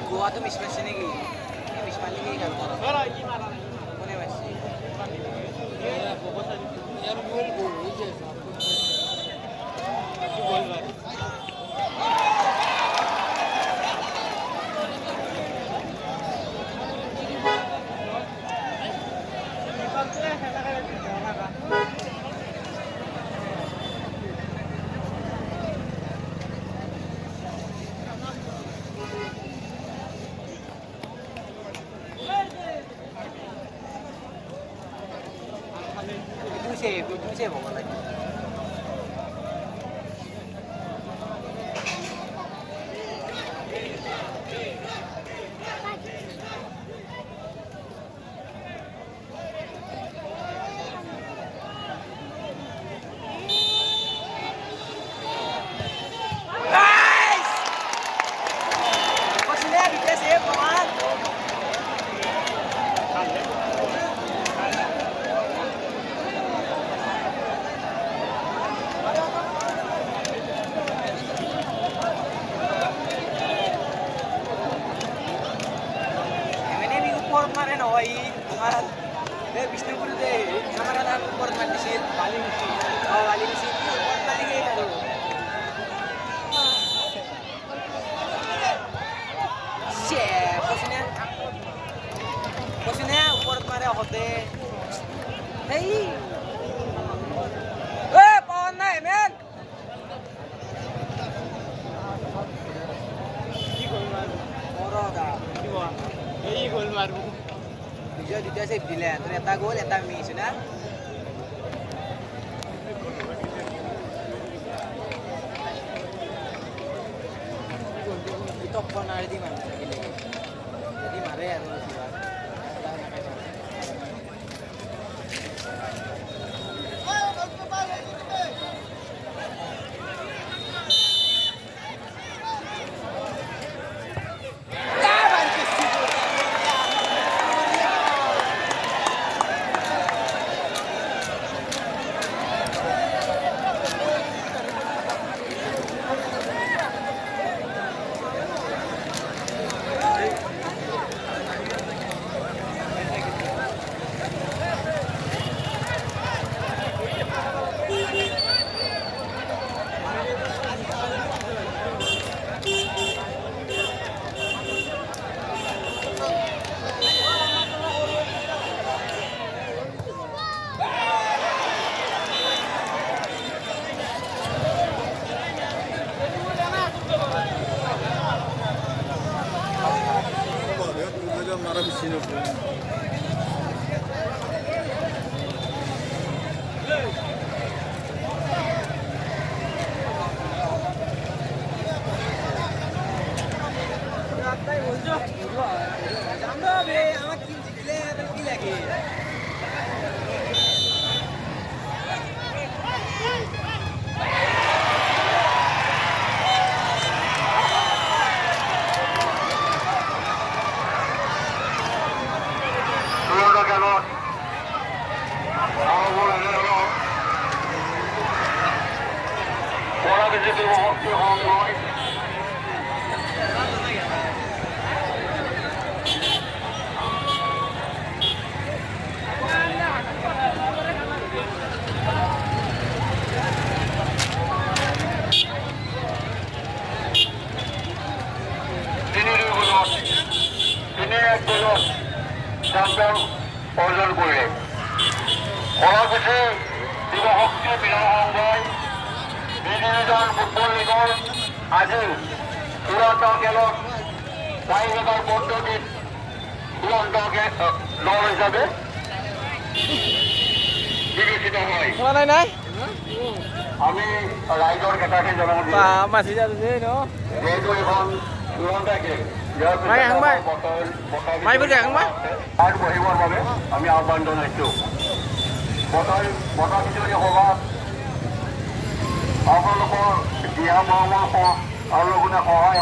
গোয়াটো মিছ পাইছে নেকি মিছ পালি কি গাল কোনে পাইছে Itu bawa lagi. Guys! Kok sini bisa sih, Paman? Kemarin awai kemarin deh Bisnupur deh kemarin aku korban di sini paling sih paling sih paling kayak gitu shit posisinya upor kemarin hote hey pohon naik men moro dah এই গোল মারবো দুটা save দিলে তোর এটা গোল এটা miss না তখন আর দি মানুষ যদি মারে আর marah di sini bro. Champion অর্জন করলেন সভাপতি যুৱশক্তি মিলন সংঘই বিনিয়োজন ফুটবল লীগৰ আজি চূড়ান্ত খেলত টাইব্ৰেকাৰ পদ্ধতিত চূড়ান্ত দল হিচাপে বিবেচিত হয় আমি ৰাইজৰ কথাকে জনাব যিহেতু এখন চূড়ান্ত খেল বহিবৰ বাবে আমি আহ্বান জনাইছোঁ বঁটা বিতৰণী সভাত আপোনালোকৰ দিহা পৰামৰ্শ আৰু লগতে সহায়